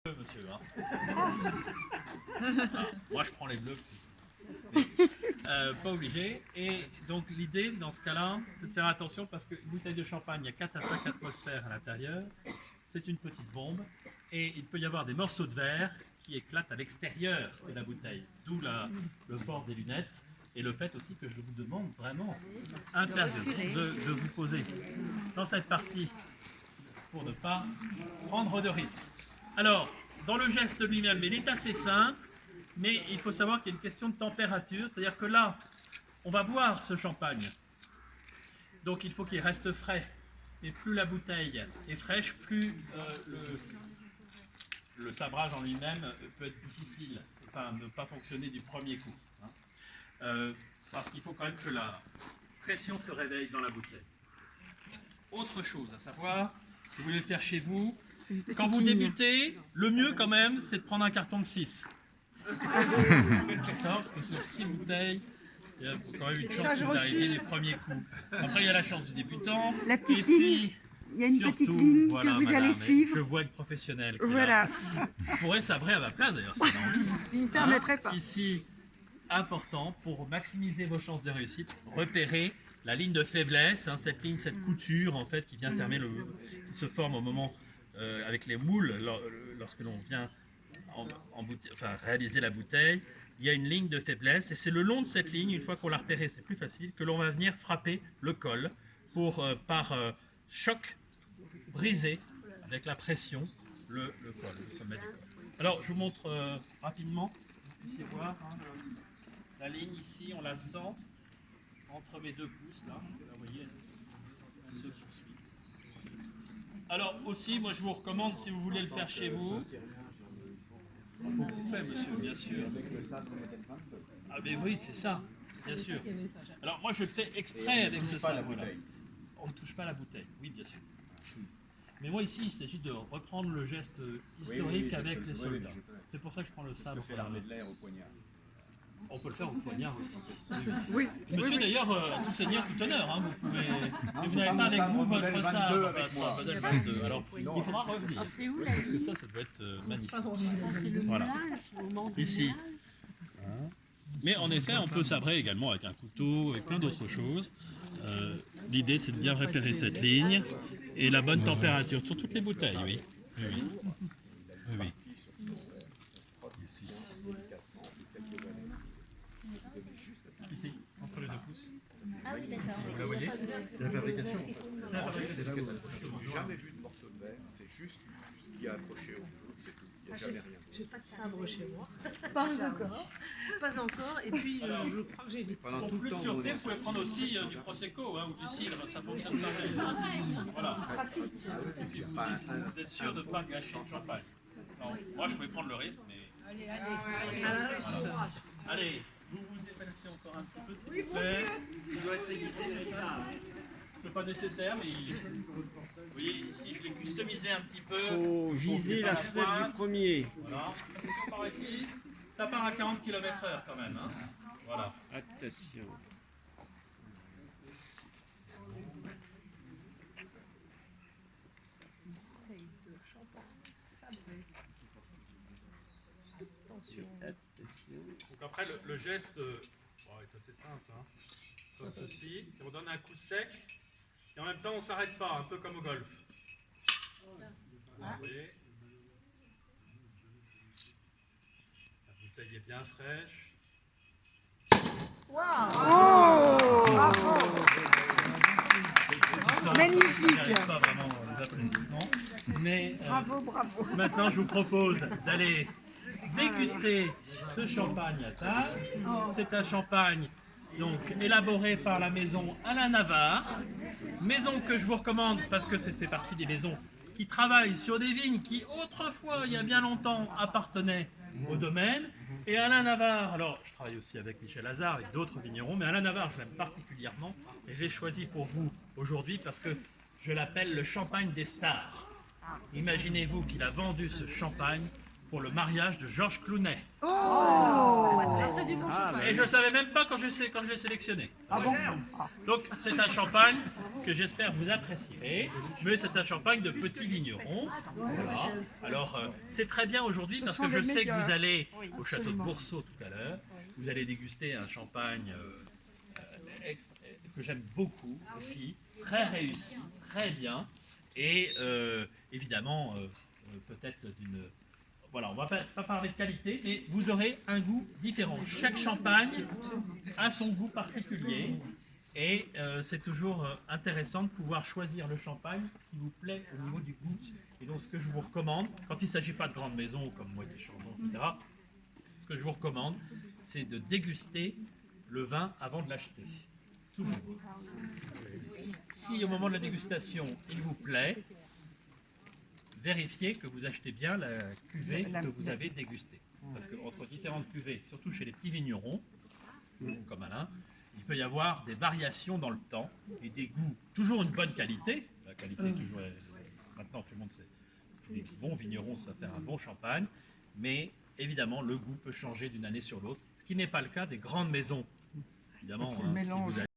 Monsieur. Moi, je prends les bleus. Pas obligé. Et donc, l'idée, dans ce cas-là, c'est de faire attention parce qu'une bouteille de champagne, il y a 4 à 5 atmosphères à l'intérieur. C'est une petite bombe. Et il peut y avoir des morceaux de verre qui éclatent à l'extérieur de la bouteille. D'où le port des lunettes. Et le fait aussi que je vous demande vraiment impérieusement de vous poser dans cette partie pour ne pas prendre de risques. Alors, dans le geste lui-même, il est assez simple, mais il faut savoir qu'il y a une question de température, c'est-à-dire que là, on va boire ce champagne. Donc il faut qu'il reste frais. Et plus la bouteille est fraîche, plus le sabrage en lui-même peut être difficile, enfin ne pas fonctionner du premier coup. Parce qu'il faut quand même que la pression se réveille dans la bouteille. Autre chose à savoir, si vous voulez le faire chez vous, quand vous débutez, le mieux quand même, c'est de prendre un carton de 6. D'accord ? Parce que sur 6 bouteilles, il y a quand même une chance que vous arriviez des premiers coups. Après, il y a la chance du débutant. La petite ligne, il y a une petite ligne que vous allez suivre. Je vois une professionnelle. Voilà. Vous pourrez sabrer à ma place d'ailleurs, si envie. Il ne permettrait pas. Ici, important, pour maximiser vos chances de réussite, repérez la ligne de faiblesse, cette ligne, cette couture en fait qui vient fermer qui se forme au moment avec les moules lorsque l'on vient réaliser la bouteille. Il y a une ligne de faiblesse et c'est le long de cette ligne, une fois qu'on l'a repérée, c'est plus facile, que l'on va venir frapper le col pour par choc briser avec la pression le col, le sommet du col. Alors je vous montre rapidement, vous puissiez voir la ligne ici, on la sent entre mes deux pouces là, vous voyez, elle se poursuit. Alors aussi, moi je vous recommande, si vous voulez le faire chez vous, beaucoup fait monsieur, bien sûr. Ah mais oui, c'est ça, bien sûr. Alors moi je le fais exprès avec ce sabre-là. On ne touche pas la bouteille, oui bien sûr. Mais moi ici, il s'agit de reprendre le geste historique avec les soldats. C'est pour ça que je prends le sabre. Je fais l'armée de l'air au poignard. On peut le faire au poignard aussi. Oui. Monsieur, d'ailleurs, tout seigneur, tout honneur, vous pouvez. Mais vous n'avez pas avec vous votre sabre, votre modèle 22. Alors, il faudra revenir. Parce que ça doit être magnifique. Voilà. Ici. Mais en effet, on peut sabrer également avec un couteau et plein d'autres choses. L'idée, c'est de bien repérer cette ligne et la bonne température sur toutes les bouteilles, oui. Oui. Ici. Ici, entre les deux pouces. Ah oui, d'accord. Ici, vous la voyez ? C'est la fabrication. C'est la fabrication. Je n'ai jamais vu de morceau de verre, c'est juste ce qui a accroché au feu, c'est tout. Il n'y a jamais rien. J'ai pas de sabre chez moi. Pas encore. Pas encore. Et puis, je crois que j'ai des... Pendant Pour tout plus le de temps, sûreté, vous pouvez prendre aussi du Prosecco ou du cidre, ça fonctionne pareil. Voilà. Et puis vous êtes sûr de ne pas gâcher le champagne. Non, moi je vais prendre le risque, mais... Allez, vous vous déplacez encore un petit peu, s'il vous plaît. Il doit être aiguisé, c'est ça. C'est pas nécessaire, mais vous voyez, ici je l'ai customisé un petit peu. Faut viser la flèche du premier. Voilà. Attention par ici. Ça part à 40 km/h quand même. Voilà. Attention. Donc après le geste est assez simple. Comme ceci. Et on donne un coup sec. Et en même temps on ne s'arrête pas, un peu comme au golf. Voilà, vous voyez. La bouteille est bien fraîche. Magnifique. Je n'arrive pas vraiment les applaudissements. Mais Bravo. maintenant je vous propose d'aller déguster ce champagne à table. C'est un champagne donc élaboré par la maison Alain Navarre. Maison que je vous recommande parce que ça fait partie des maisons qui travaillent sur des vignes qui autrefois, il y a bien longtemps, appartenaient au domaine. Et Alain Navarre, alors je travaille aussi avec Michel Hazard, avec d'autres vignerons, mais Alain Navarre, je l'aime particulièrement. Et j'ai choisi pour vous aujourd'hui parce que je l'appelle le champagne des stars. Imaginez-vous qu'il a vendu ce champagne pour le mariage de Georges Clooney. Et je ne savais même pas quand je l'ai sélectionné. Ah bon? Donc c'est un champagne que j'espère vous apprécierez, mais c'est un champagne de petits vignerons. Voilà. Alors, c'est très bien aujourd'hui parce que je sais que vous allez au château de Boursault tout à l'heure. Vous allez déguster un champagne que j'aime beaucoup aussi, très réussi, très bien, et évidemment, peut-être d'une... Voilà, on ne va pas parler de qualité, mais vous aurez un goût différent. Chaque champagne a son goût particulier, et c'est toujours intéressant de pouvoir choisir le champagne qui vous plaît au niveau du goût. Et donc, ce que je vous recommande, quand il ne s'agit pas de grandes maisons comme Moët & Chandon, etc., ce que je vous recommande, c'est de déguster le vin avant de l'acheter. Toujours. Si au moment de la dégustation, il vous plaît, vérifiez que vous achetez bien la cuvée que vous avez dégustée. Parce qu'entre différentes cuvées, surtout chez les petits vignerons, comme Alain, il peut y avoir des variations dans le temps et des goûts. Toujours une bonne qualité. La qualité, toujours, maintenant tout le monde sait. Les bons vignerons savent faire un bon champagne, mais évidemment, le goût peut changer d'une année sur l'autre, ce qui n'est pas le cas des grandes maisons. Évidemment, si vous